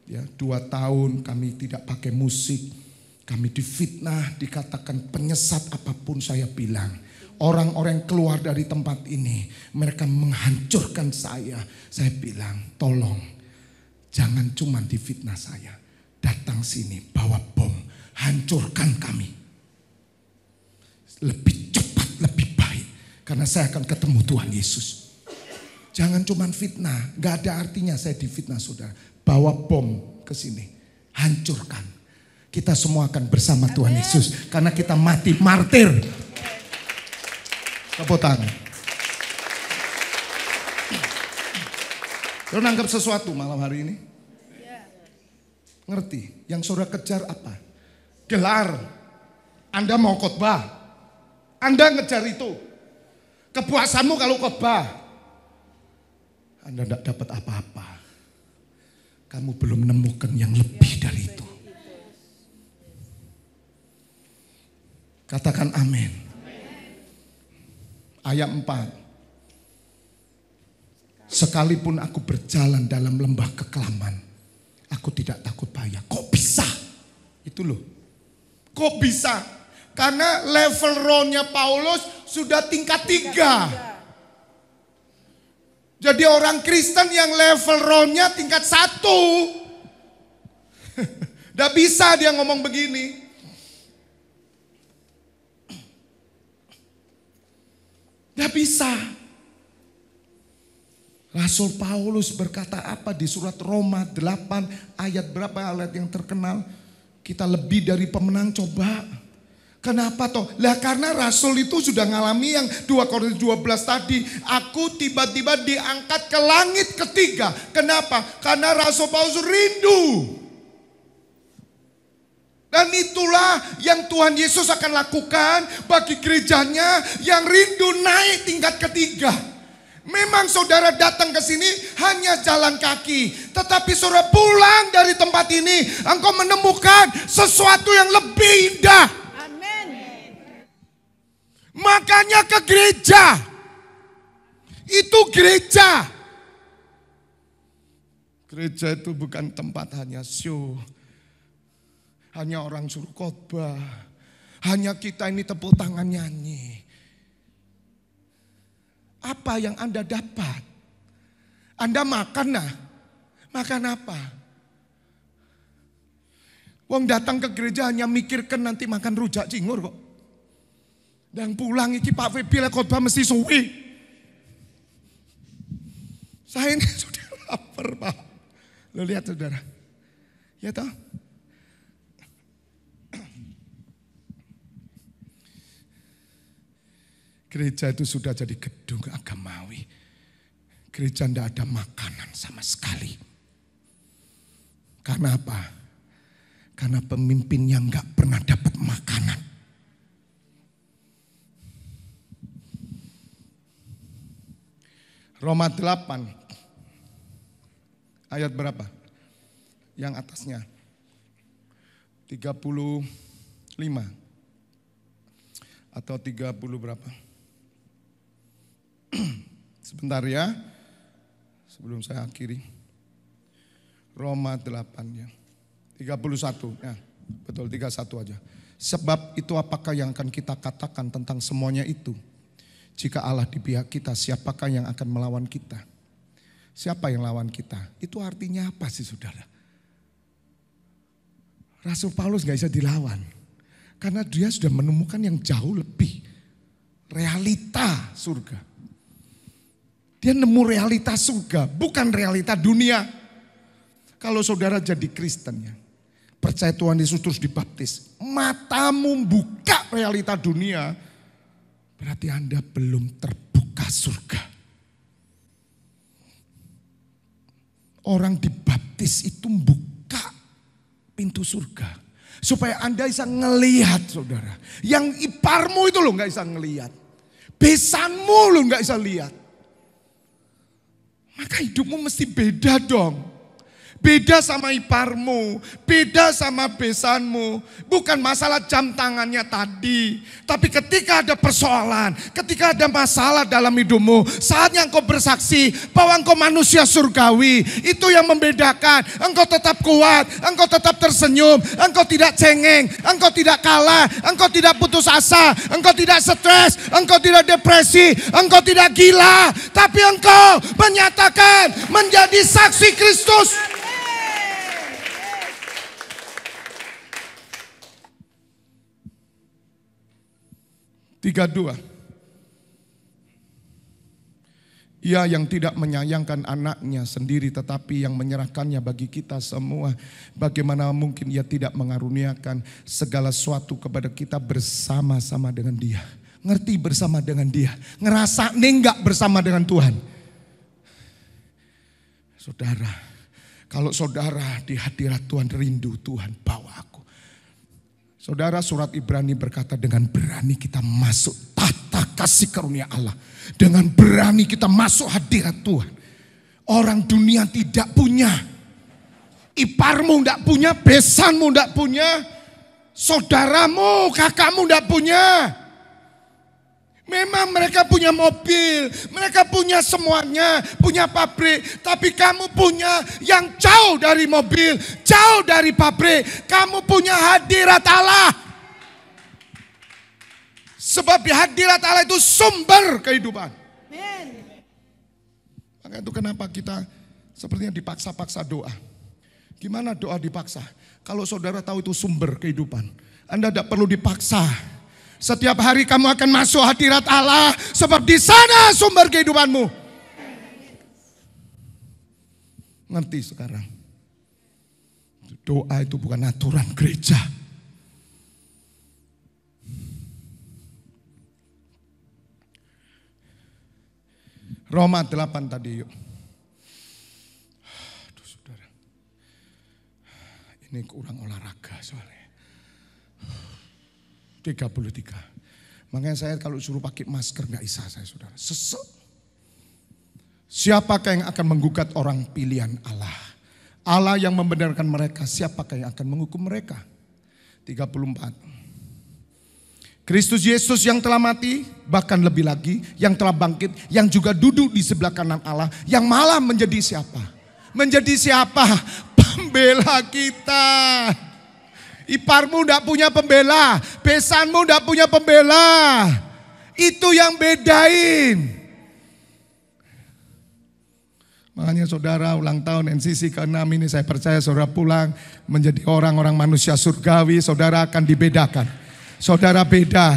Ya, 2 tahun kami tidak pakai musik. Kami difitnah, dikatakan penyesat apapun saya bilang. Orang-orang keluar dari tempat ini, mereka menghancurkan saya. Saya bilang, tolong jangan cuma difitnah saya. Datang sini, bawa bom, hancurkan kami. Lebih cepat, lebih baik. Karena saya akan ketemu Tuhan Yesus. Jangan cuma fitnah, gak ada artinya saya difitnah saudara. Bawa bom ke sini, hancurkan. Kita semua akan bersama Tuhan Yesus. Karena kita mati martir. Tepuk tangan. Lo nangkep sesuatu malam hari ini? Ngerti? Yang saudara kejar apa? Gelar. Anda mau khotbah. Anda ngejar itu. Kepuasanmu kalau khotbah. Anda tidak dapat apa-apa. Kamu belum menemukan yang lebih dari itu. Katakan amin. Ayat 4. Sekalipun aku berjalan dalam lembah kekelaman, aku tidak takut bahaya. Kok bisa? Itu loh. Kok bisa? Karena level rohnya Paulus sudah tingkat 3. Jadi orang Kristen yang level rohnya tingkat 1. Tidak bisa dia ngomong begini. Tidak bisa. Rasul Paulus berkata apa di surat Roma 8 ayat berapa ayat yang terkenal. Kita lebih dari pemenang coba. Kenapa toh? Lah karena Rasul itu sudah ngalami yang 2 Korintus 12 tadi. Aku tiba-tiba diangkat ke langit ketiga. Kenapa? Karena Rasul Paulus rindu. Dan itulah yang Tuhan Yesus akan lakukan bagi gerejanya yang rindu naik tingkat ketiga. Memang saudara datang ke sini hanya jalan kaki. Tetapi saudara pulang dari tempat ini, engkau menemukan sesuatu yang lebih indah. Makanya ke gereja. Itu gereja. Gereja itu bukan tempat hanya show. Hanya orang suruh khotbah. Hanya kita ini tepuk tangan nyanyi. Apa yang Anda dapat? Anda makan nah. Makan apa? Wong datang ke gereja hanya mikirkan nanti makan rujak cingur kok. Dan pulang iki Pak Febi lah khotbah mesti suwi. Saya ini sudah lapar Pak. Lo lihat saudara. Ya toh. Gereja itu sudah jadi gedung agamawi. Gereja tidak ada makanan sama sekali. Karena apa? Karena pemimpinnya nggak pernah dapat makanan. Roma 8 ayat berapa? Yang atasnya 35 atau 30 berapa? Sebentar ya, sebelum saya akhiri. Roma 8 ya, 31 ya, betul 31 aja. Sebab itu apakah yang akan kita katakan tentang semuanya itu? Jika Allah di pihak kita, siapakah yang akan melawan kita? Siapa yang lawan kita? Itu artinya apa sih saudara? Rasul Paulus gak bisa dilawan. Karena dia sudah menemukan yang jauh lebih. Realita surga. Dia nemu realita surga, bukan realita dunia. Kalau saudara jadi Kristen ya, percaya Tuhan Yesus terus dibaptis, matamu buka realita dunia, berarti Anda belum terbuka surga. Orang dibaptis itu buka pintu surga. Supaya Anda bisa ngelihat saudara. Yang iparmu itu loh gak bisa ngelihat. Besanmu loh gak bisa lihat. Maka hidupmu mesti beda dong. Beda sama iparmu, beda sama besanmu. Bukan masalah jam tangannya tadi. Tapi ketika ada persoalan, ketika ada masalah dalam hidupmu, saatnya engkau bersaksi bahwa engkau manusia surgawi. Itu yang membedakan. Engkau tetap kuat, engkau tetap tersenyum, engkau tidak cengeng, engkau tidak kalah, engkau tidak putus asa, engkau tidak stres, engkau tidak depresi, engkau tidak gila. Tapi engkau menyatakan menjadi saksi Kristus. 32. Ia yang tidak menyayangkan anaknya sendiri tetapi yang menyerahkannya bagi kita semua. Bagaimana mungkin ia tidak mengaruniakan segala sesuatu kepada kita bersama-sama dengan dia. Ngerti bersama dengan dia. Ngerasa enggak bersama dengan Tuhan. Saudara, kalau saudara di hadirat Tuhan rindu Tuhan bawa aku. Saudara, surat Ibrani berkata dengan berani kita masuk tata kasih karunia Allah. Dengan berani kita masuk hadirat Tuhan. Orang dunia tidak punya. Iparmu tidak punya, besanmu tidak punya. Saudaramu, kakakmu tidak punya. Memang mereka punya mobil, mereka punya semuanya, punya pabrik. Tapi kamu punya yang jauh dari mobil, jauh dari pabrik. Kamu punya hadirat Allah. Sebab di hadirat Allah itu sumber kehidupan. Maka itu kenapa kita sepertinya dipaksa-paksa doa. Gimana doa dipaksa? Kalau saudara tahu itu sumber kehidupan, Anda tidak perlu dipaksa. Setiap hari kamu akan masuk hadirat Allah. Sebab di sana sumber kehidupanmu. Ngerti sekarang? Doa itu bukan aturan gereja. Roma 8 tadi yuk. Aduh saudara. Ini kurang olahraga soalnya. 33. Makanya saya kalau suruh pakai masker gak bisa saya saudara. Sesek. Siapakah yang akan menggugat orang pilihan Allah? Allah yang membenarkan mereka, siapakah yang akan menghukum mereka? 34. Kristus Yesus yang telah mati, bahkan lebih lagi yang telah bangkit, yang juga duduk di sebelah kanan Allah, yang malah menjadi siapa? Menjadi siapa? Pembela kita. Iparmu tidak punya pembela, besanmu tidak punya pembela. Itu yang bedain. Makanya saudara ulang tahun NCC ke-6 ini saya percaya saudara pulang menjadi orang-orang manusia surgawi. Saudara akan dibedakan. Saudara beda.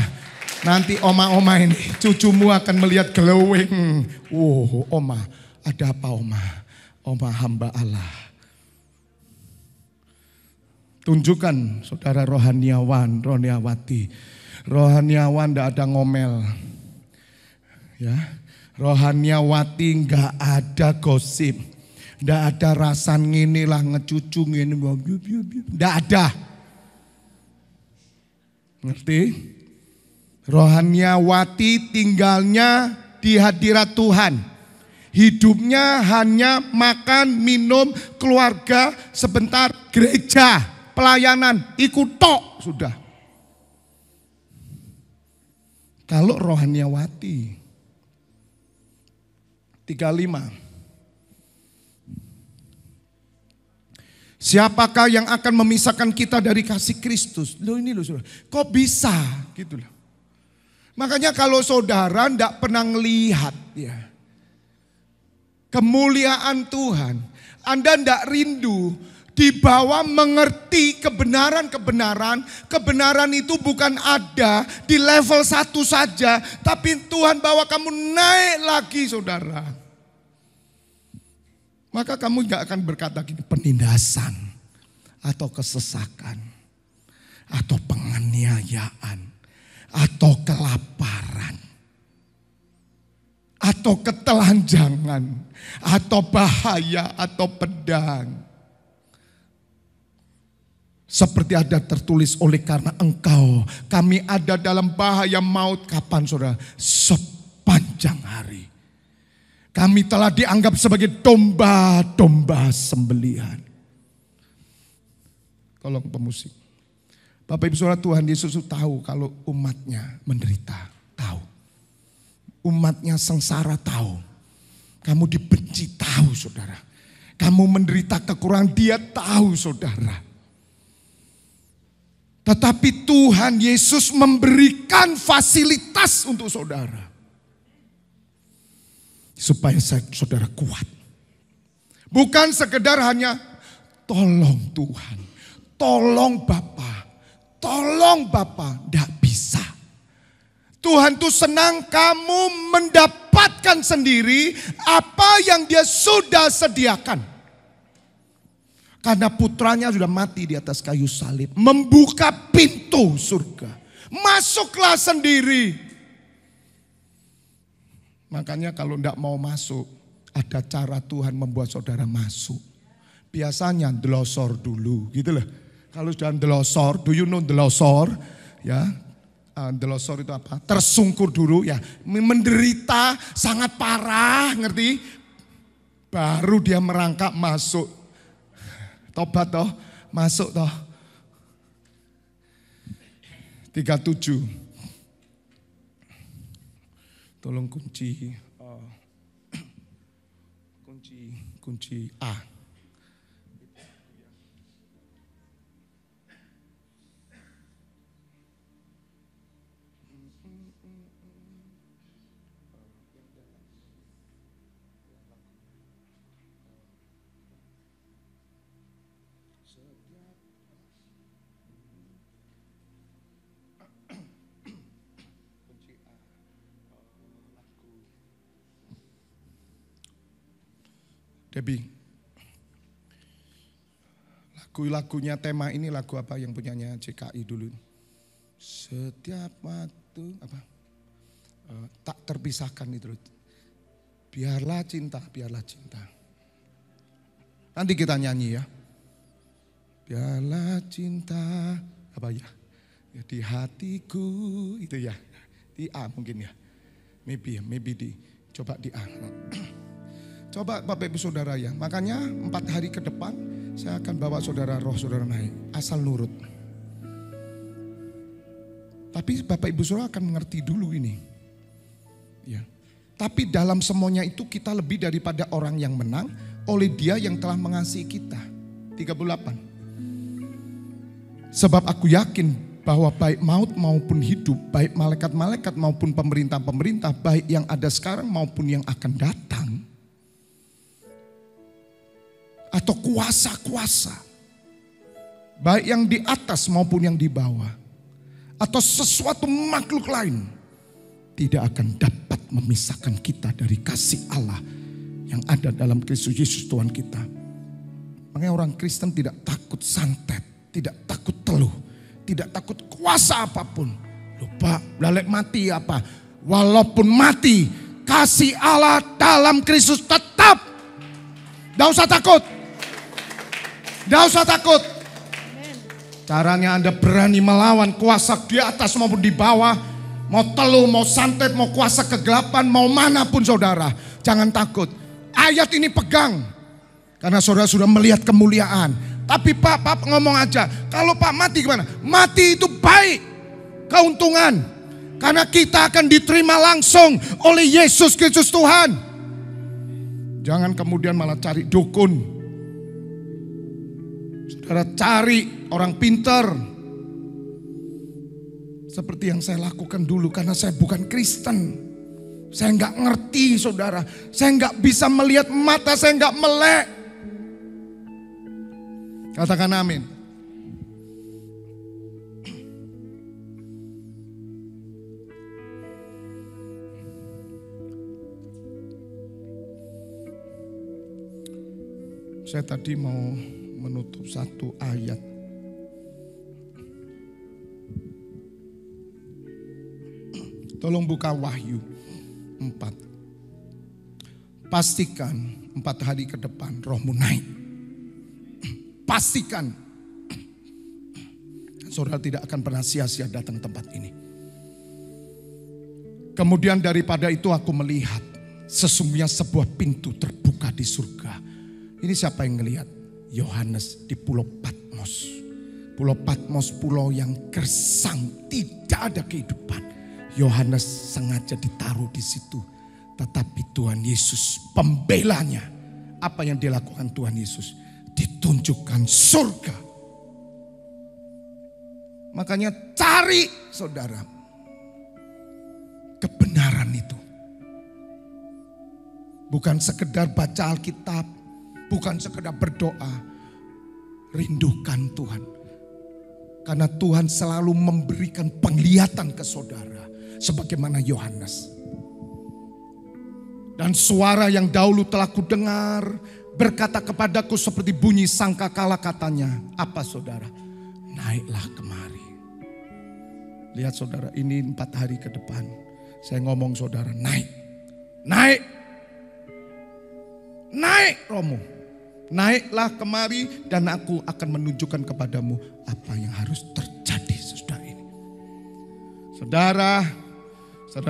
Nanti oma-oma ini cucumu akan melihat glowing. Wow, oma, ada apa oma? Oma hamba Allah. Tunjukkan saudara rohaniawan, rohaniawati. Rohaniawan tidak ada ngomel. Ya, rohaniawati nggak ada gosip, nggak ada rasan ngini lah ngecucu ngini, nggak ada. Ngerti? Rohaniawati tinggalnya di hadirat Tuhan. Hidupnya hanya makan, minum, keluarga, sebentar gereja, pelayanan, ikut tok sudah. Kalau rohaniawati 35. Siapakah yang akan memisahkan kita dari kasih Kristus? Loh ini loh saudara, kok bisa gitu loh. Makanya kalau saudara tidak pernah melihat ya kemuliaan Tuhan, Anda tidak rindu dibawa mengerti kebenaran-kebenaran. Kebenaran itu bukan ada di level 1 saja, tapi Tuhan bawa kamu naik lagi saudara. Maka kamu gak akan berkata gini, penindasan atau kesesakan atau penganiayaan atau kelaparan atau ketelanjangan atau bahaya atau pedang. Seperti ada tertulis, oleh karena engkau kami ada dalam bahaya maut. Kapan saudara? Sepanjang hari. Kami telah dianggap sebagai domba-domba sembelihan. Tolong pemusik. Bapak Ibu Saudara, Tuhan Yesus tahu kalau umatnya menderita. Tahu. Umatnya sengsara tahu. Kamu dibenci tahu saudara. Kamu menderita kekurangan dia tahu saudara. Tetapi Tuhan Yesus memberikan fasilitas untuk saudara. Supaya saudara kuat. Bukan sekedar hanya tolong Tuhan, tolong Bapa, tolong Bapa. Tidak bisa. Tuhan tuh senang kamu mendapatkan sendiri apa yang dia sudah sediakan. Karena putranya sudah mati di atas kayu salib. Membuka pintu surga. Masuklah sendiri. Makanya kalau tidak mau masuk, ada cara Tuhan membuat saudara masuk. Biasanya delosor dulu, gitu loh. Kalau sudah delosor, do you know delosor? Ya, delosor itu apa? Tersungkur dulu ya, menderita sangat parah, ngerti? Baru dia merangkak masuk. Tobat toh, masuk toh. 37. Tolong kunci A. Debbie, lagu-lagunya tema ini lagu apa yang punyanya CKI dulu? Setiap waktu apa? Tak terpisahkan itu. Biarlah cinta, biarlah cinta. Nanti kita nyanyi ya. Biarlah cinta apa ya? Ya di hatiku itu ya. Di A mungkin ya. Maybe di coba di A. Coba Bapak Ibu Saudara ya. Makanya 4 hari ke depan saya akan bawa saudara roh saudara naik. Asal nurut. Tapi Bapak Ibu Saudara akan mengerti dulu ini. Ya. Tapi dalam semuanya itu kita lebih daripada orang yang menang oleh Dia yang telah mengasihi kita. 38. Sebab aku yakin bahwa baik maut maupun hidup, baik malaikat-malaikat maupun pemerintah-pemerintah, baik yang ada sekarang maupun yang akan datang, atau kuasa-kuasa, baik yang di atas maupun yang di bawah, atau sesuatu makhluk lain, tidak akan dapat memisahkan kita dari kasih Allah yang ada dalam Kristus Yesus Tuhan kita. Makanya orang Kristen tidak takut santet, tidak takut teluh, tidak takut kuasa apapun. Lupa, lalek mati apa? Walaupun mati, kasih Allah dalam Kristus tetap. Tidak usah takut. Tidak usah takut. Caranya Anda berani melawan kuasa di atas maupun di bawah. Mau teluh, mau santet, mau kuasa kegelapan, mau manapun saudara. Jangan takut. Ayat ini pegang. Karena saudara sudah melihat kemuliaan. Tapi Pak ngomong aja. Kalau Pak mati gimana? Mati itu baik. Keuntungan. Karena kita akan diterima langsung oleh Yesus Kristus Tuhan. Jangan kemudian malah cari dukun. Saudara cari orang pintar. Seperti yang saya lakukan dulu karena saya bukan Kristen. Saya nggak ngerti saudara. Saya nggak bisa melihat, mata saya nggak melek. Katakan amin. Saya tadi mau menutup satu ayat. Tolong buka Wahyu 4. Pastikan 4 hari ke depan rohmu naik. Pastikan. Saudara tidak akan pernah sia-sia datang tempat ini. Kemudian daripada itu aku melihat sesungguhnya sebuah pintu terbuka di surga. Ini siapa yang ngelihat? Yohanes di Pulau Patmos. Pulau Patmos, pulau yang gersang, tidak ada kehidupan. Yohanes sengaja ditaruh di situ. Tetapi Tuhan Yesus pembelanya. Apa yang dilakukan Tuhan Yesus? Ditunjukkan surga. Makanya cari saudara kebenaran itu. Bukan sekedar baca Alkitab. Bukan sekedar berdoa. Rindukan Tuhan. Karena Tuhan selalu memberikan penglihatan ke saudara. Sebagaimana Yohanes. Dan suara yang dahulu telah kudengar berkata kepadaku seperti bunyi sangkakala, katanya. Apa saudara? Naiklah kemari. Lihat saudara, ini 4 hari ke depan. Saya ngomong saudara, naik. Naik. Naik rohmu. Naiklah kemari dan aku akan menunjukkan kepadamu apa yang harus terjadi sesudah ini. Saudara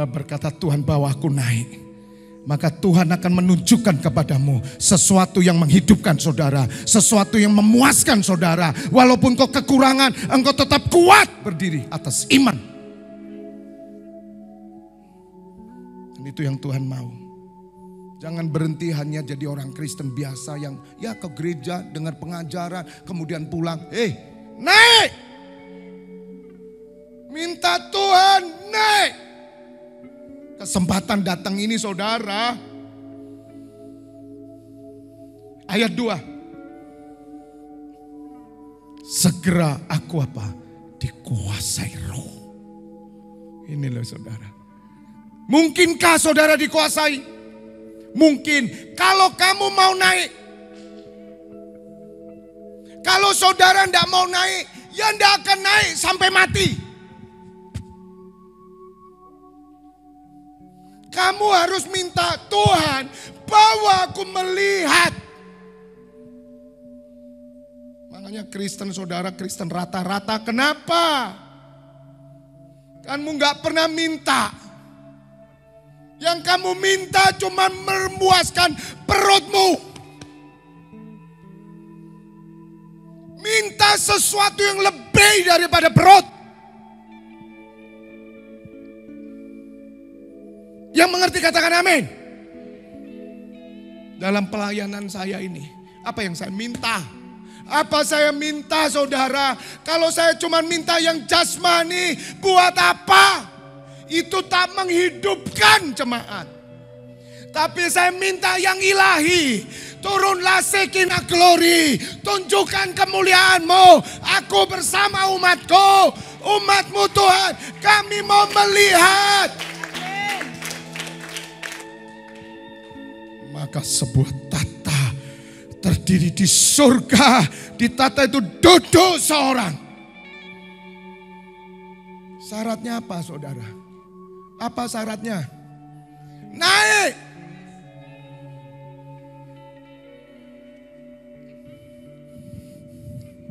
berkata Tuhan bawa aku naik. Maka Tuhan akan menunjukkan kepadamu sesuatu yang menghidupkan saudara. Sesuatu yang memuaskan saudara. Walaupun kau kekurangan, engkau tetap kuat berdiri atas iman. Dan itu yang Tuhan mau. Jangan berhenti hanya jadi orang Kristen biasa yang ya ke gereja dengar pengajaran kemudian pulang. Naik! Minta Tuhan naik! Kesempatan datang ini saudara. Ayat 2. Segera aku apa? Dikuasai roh. Ini loh saudara. Mungkinkah saudara dikuasai? Mungkin kalau kamu mau naik. Kalau saudara tidak mau naik, ya tidak akan naik sampai mati. Kamu harus minta Tuhan bawa aku melihat. Makanya Kristen saudara, Kristen rata-rata, kenapa? Kamu gak pernah minta. Yang kamu minta cuma memuaskan perutmu. Minta sesuatu yang lebih daripada perut. Yang mengerti katakan amin. Dalam pelayanan saya ini, apa yang saya minta? Apa saya minta saudara? Kalau saya cuma minta yang jasmani, buat apa? Itu tak menghidupkan jemaat. Tapi saya minta yang ilahi. Turunlah Shekinah glory. Tunjukkan kemuliaan-Mu. Aku bersama umat-Ku. Umat-Mu Tuhan. Kami mau melihat. Maka sebuah tata terdiri di surga. Di tata itu duduk seorang. Syaratnya apa saudara? Apa syaratnya? Naik.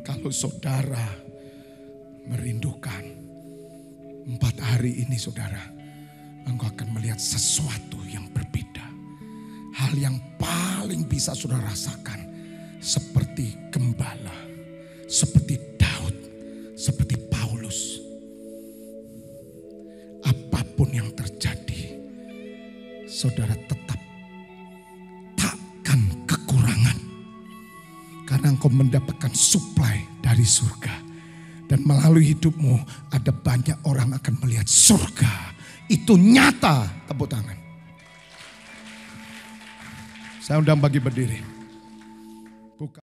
Kalau saudara merindukan 4 hari ini saudara, engkau akan melihat sesuatu yang berbeda. Hal yang paling bisa saudara rasakan seperti gembala, seperti Daud, seperti Paulus. Apapun yang terjadi, saudara tetap takkan kekurangan. Karena engkau mendapatkan suplai dari surga. Dan melalui hidupmu ada banyak orang akan melihat surga. Itu nyata. Tepuk tangan. Saya undang bagi berdiri.